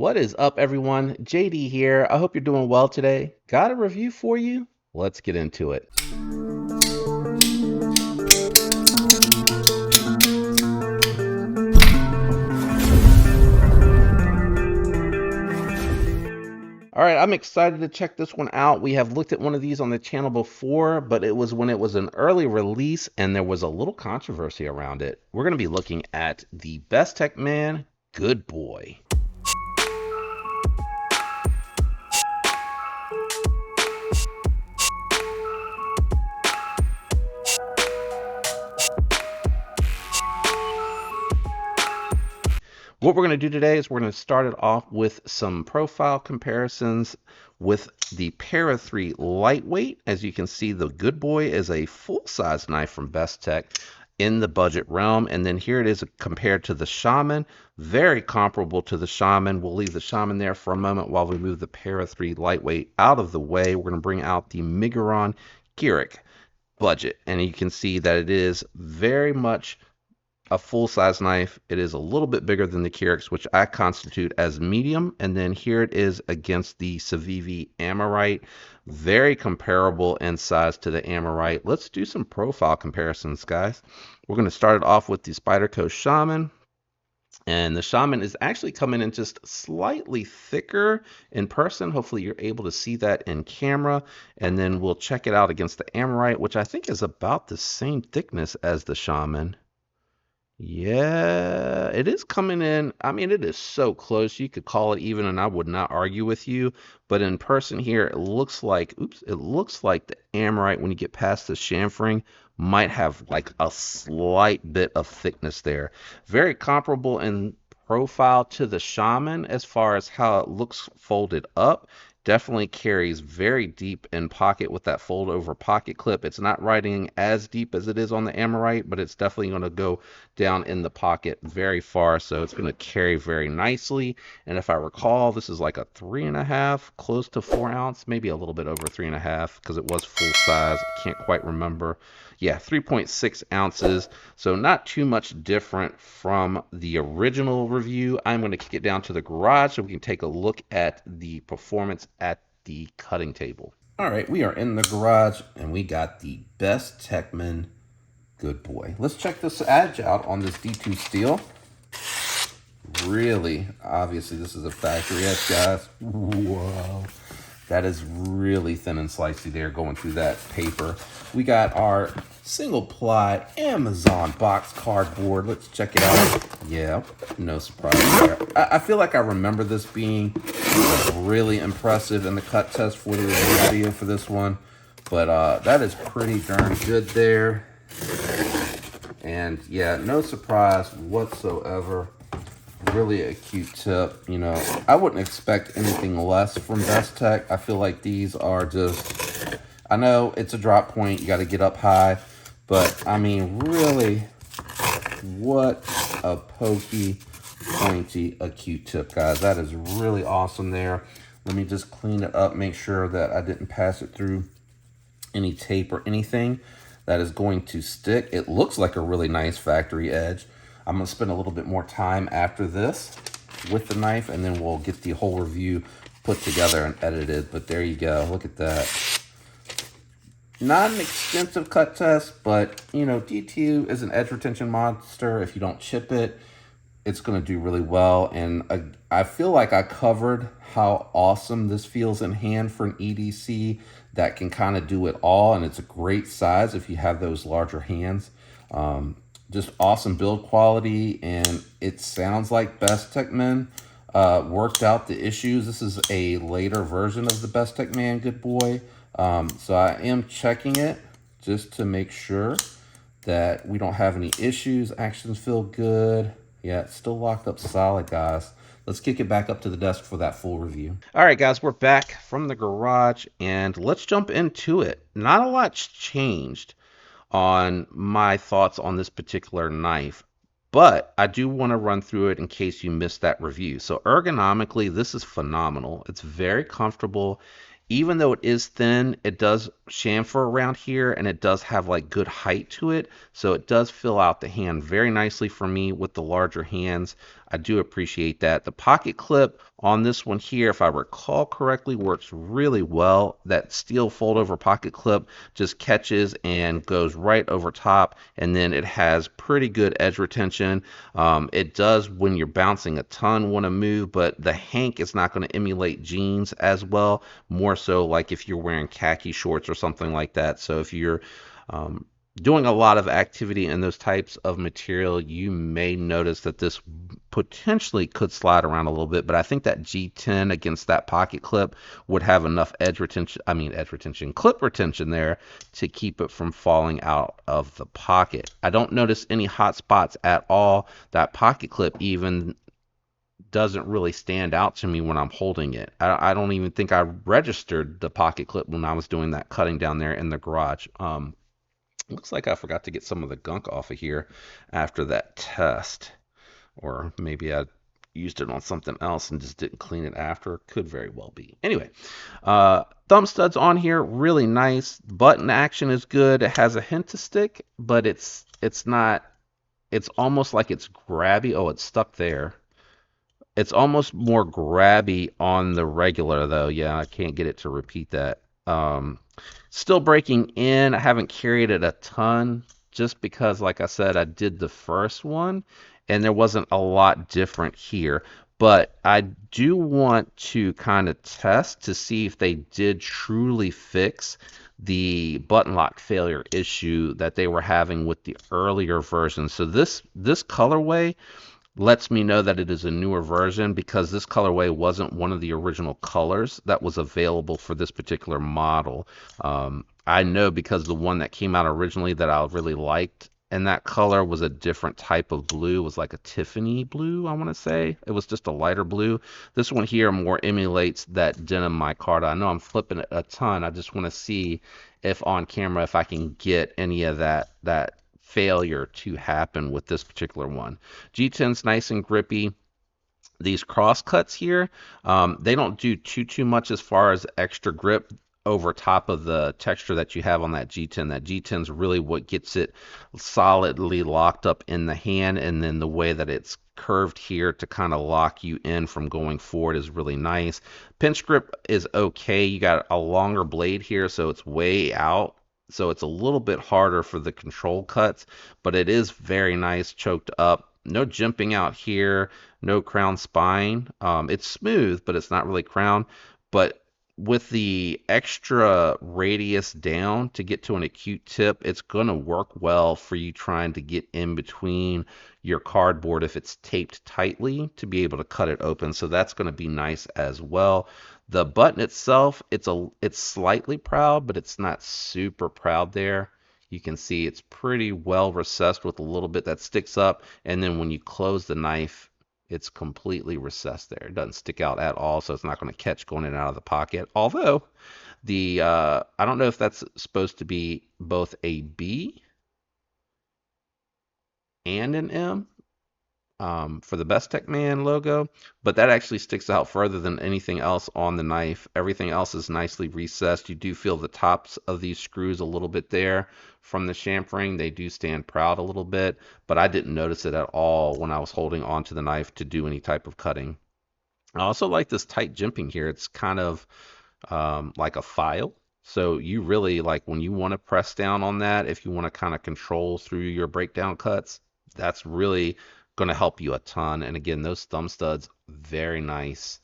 What is up, everyone? JD here. I hope you're doing well today. Got a review for you? Let's get into it. All right, I'm excited to check this one out. We have looked at one of these on the channel before, but it was when it was an early release and there was a little controversy around it. We're going to be looking at the Bestechman Goodboy. What we're going to do today is we're going to start it off with some profile comparisons with the Para 3 Lightweight. As you can see, the Goodboy is a full-size knife from Bestech in the budget realm. And then here it is compared to the Shaman, very comparable to the Shaman. We'll leave the Shaman there for a moment while we move the Para 3 Lightweight out of the way. We're going to bring out the Miguron Giric budget. And you can see that it is very much a full-size knife. It is a little bit bigger than the Kyrix, which I constitute as medium, and then here it is against the Civivi Amorite. Very comparable in size to the Amorite. Let's do some profile comparisons, guys. We're going to start it off with the Spyderco Shaman, and the Shaman is actually coming in just slightly thicker in person. Hopefully you're able to see that in camera, and then we'll check it out against the Amorite, which I think is about the same thickness as the Shaman. Yeah, it is coming in. I mean, it is so close. You could call it even, and I would not argue with you. But in person here, it looks like, it looks like the Amorite, when you get past the chamfering, might have like a slight bit of thickness there. Very comparable in profile to the Shaman as far as how it looks folded up. Definitely carries very deep in pocket with that fold over pocket clip. It's not riding as deep as it is on the Amorite, but it's definitely going to go down in the pocket very far, so it's going to carry very nicely. And if I recall, this is like a 3.5, close to 4 ounce, maybe a little bit over 3.5, because it was full size. I can't quite remember. Yeah, 3.6 ounces, so not too much different from the original review. I'm going to kick it down to the garage so we can take a look at the performance at the cutting table. All right, we are in the garage and we got the Bestechman Goodboy. Let's check this edge out on this D2 steel. Really, obviously this is a factory edge, guys. Whoa. That is really thin and slicey there going through that paper. We got our single ply Amazon box cardboard. Let's check it out. Yeah, no surprise there. I feel like I remember this being really impressive in the cut test for the review video for this one. But that is pretty darn good there. And yeah, no surprise whatsoever. Really a cute tip. You know, I wouldn't expect anything less from Bestech. I feel like these are just, I know it's a drop point, you got to get up high, but I mean, really, what a pokey, pointy, acute tip, guys. That is really awesome there. Let me just clean it up, make sure that I didn't pass it through any tape or anything that is going to stick. It looks like a really nice factory edge. I'm going to spend a little bit more time after this with the knife, and then we'll get the whole review put together and edited. But there you go. Look at that. Not an extensive cut test, but, you know, D2 is an edge retention monster. If you don't chip it, it's going to do really well. And I feel like I covered how awesome this feels in hand for an EDC that can kind of do it all. And it's a great size if you have those larger hands. Just awesome build quality, and it sounds like Bestechman worked out the issues. This is a later version of the Bestechman Goodboy. So I am checking it just to make sure that we don't have any issues. Actions feel good. Yeah, it's still locked up solid, guys. Let's kick it back up to the desk for that full review. All right, guys, we're back from the garage, and let's jump into it. Not a lot's changed on my thoughts on this particular knife, but I do want to run through it in case you missed that review. So ergonomically, this is phenomenal. It's very comfortable. Even though it is thin, it does chamfer around here, and it does have like good height to it. So it does fill out the hand very nicely for me with the larger hands. I do appreciate that. The pocket clip on this one here, if I recall correctly, works really well. That steel fold over pocket clip just catches and goes right over top, and then it has pretty good edge retention. It does, when you're bouncing a ton, want to move, but the hank is not going to emulate jeans as well, more so like if you're wearing khaki shorts or something like that. So if you're um, doing a lot of activity in those types of material, you may notice that this potentially could slide around a little bit, but I think that G10 against that pocket clip would have enough clip retention there to keep it from falling out of the pocket. I don't notice any hot spots at all. That pocket clip even doesn't really stand out to me when I'm holding it. I don't even think I registered the pocket clip when I was doing that cutting down there in the garage. Looks like I forgot to get some of the gunk off of here after that test. Or maybe I used it on something else and just didn't clean it after. Could very well be. Anyway, thumb studs on here, really nice. Button action is good. It has a hint of stick, but it's not, it's almost like it's grabby. Oh, it's stuck there. It's almost more grabby on the regular though. Yeah, I can't get it to repeat that. Still breaking in. I haven't carried it a ton just because, like I said, I did the first one and there wasn't a lot different here. But I do want to kind of test to see if they did truly fix the button lock failure issue that they were having with the earlier version. So this colorway lets me know that it is a newer version because this colorway wasn't one of the original colors that was available for this particular model. I know because the one that came out originally that I really liked and that color was a different type of blue. It was like a Tiffany blue, I want to say. It was just a lighter blue. This one here more emulates that denim micarta. I know I'm flipping it a ton. I just want to see if on camera if I can get any of that failure to happen with this particular one. G10's nice and grippy. These cross cuts here, they don't do too much as far as extra grip over top of the texture that you have on that G10. That G10's really what gets it solidly locked up in the hand, and then the way that it's curved here to kind of lock you in from going forward is really nice. Pinch grip is okay. You got a longer blade here, so it's way out. So it's a little bit harder for the control cuts, but it is very nice choked up. No jimping out here, no crown spine. It's smooth, but it's not really crown. But with the extra radius down to get to an acute tip, it's going to work well for you trying to get in between your cardboard if it's taped tightly to be able to cut it open. So that's going to be nice as well. The button itself, it's slightly proud, but it's not super proud there. You can see it's pretty well recessed with a little bit that sticks up, and then when you close the knife, it's completely recessed there. It doesn't stick out at all, so it's not going to catch going in and out of the pocket. Although the I don't know if that's supposed to be both a B and an M for the Bestechman logo, but that actually sticks out further than anything else on the knife. Everything else is nicely recessed. You do feel the tops of these screws a little bit there from the chamfering. They do stand proud a little bit, but I didn't notice it at all when I was holding onto the knife to do any type of cutting. I also like this tight jimping here. It's kind of like a file. So you really like when you want to press down on that, if you want to kind of control through your breakdown cuts, that's really going to help you a ton. And again, those thumb studs, very nice.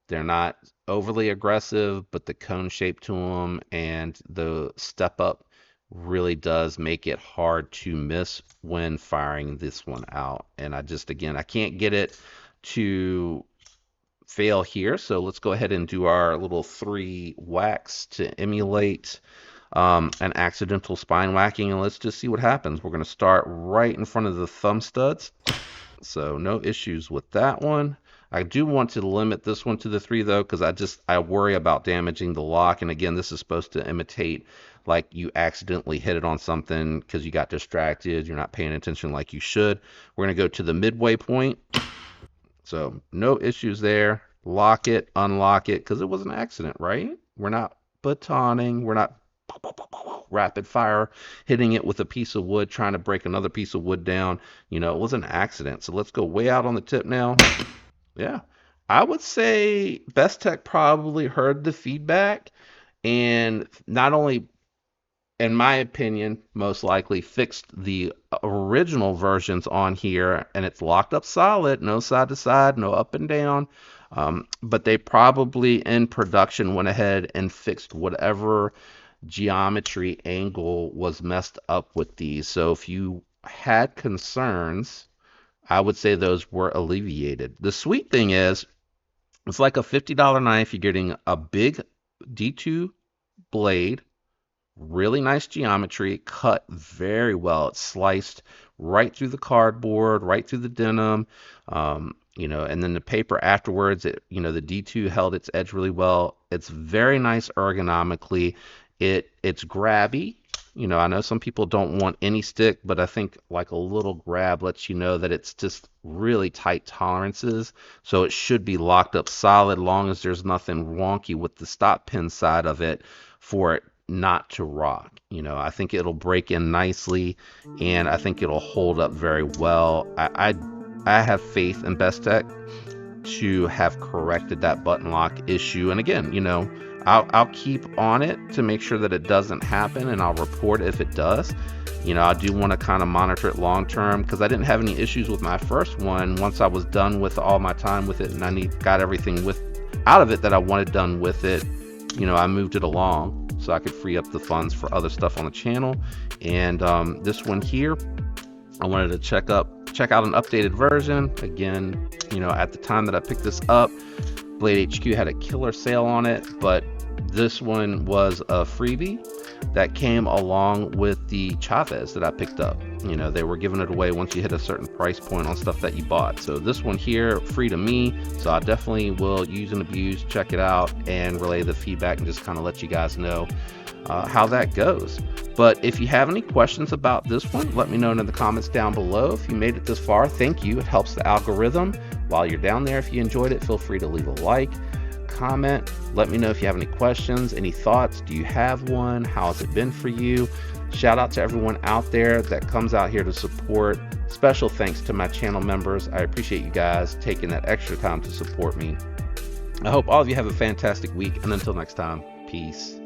They're not overly aggressive, but the cone shape to them and the step up really does make it hard to miss when firing this one out. And again, I can't get it to fail here. So let's go ahead and do our little 3 whacks to emulate an accidental spine whacking, and let's just see what happens. We're going to start right in front of the thumb studs. So no issues with that one. I do want to limit this one to the 3 though, because I worry about damaging the lock. And again, this is supposed to imitate like you accidentally hit it on something because you got distracted, you're not paying attention like you should. We're going to go to the midway point. So no issues there. Lock it, unlock it, because it was an accident, right? We're not batoning, we're not rapid fire, hitting it with a piece of wood, trying to break another piece of wood down. It was an accident. So let's go way out on the tip now. Yeah. I would say Best Tech probably heard the feedback and not only, in my opinion, most likely fixed the original versions on here, and it's locked up solid, no side to side, no up and down. But they probably in production went ahead and fixed whatever geometry angle was messed up with these. So if you had concerns, I would say those were alleviated. The sweet thing is, it's like a $50 knife. You're getting a big D2 blade, really nice geometry, cut very well. It's sliced right through the cardboard, right through the denim. And then the paper afterwards, the D2 held its edge really well. It's very nice ergonomically. It's grabby. I know some people don't want any stick, but I think like a little grab lets you know that it's just really tight tolerances. So it should be locked up solid, long as there's nothing wonky with the stop pin side of it for it not to rock. I think it'll break in nicely, and I think it'll hold up very well. I have faith in Best Tech to have corrected that button lock issue. And again, I'll keep on it to make sure that it doesn't happen, and I'll report if it does. I do want to kind of monitor it long term, because I didn't have any issues with my first one. Once I was done with all my time with it and I got everything out of it that I wanted done with it, I moved it along so I could free up the funds for other stuff on the channel. And this one here, I wanted to check out an updated version. Again, at the time that I picked this up, Blade HQ had a killer sale on it, but this one was a freebie that came along with the Chavez that I picked up. They were giving it away once you hit a certain price point on stuff that you bought. So this one here, free to me. So I definitely will use and abuse, check it out, and relay the feedback and just kind of let you guys know how that goes. But if you have any questions about this one, let me know in the comments down below. If you made it this far, thank you. It helps the algorithm. While you're down there, if you enjoyed it, feel free to leave a like, comment. Let me know if you have any questions, any thoughts. Do you have one? How has it been for you? Shout out to everyone out there that comes out here to support. Special thanks to my channel members. I appreciate you guys taking that extra time to support me. I hope all of you have a fantastic week, and until next time, peace.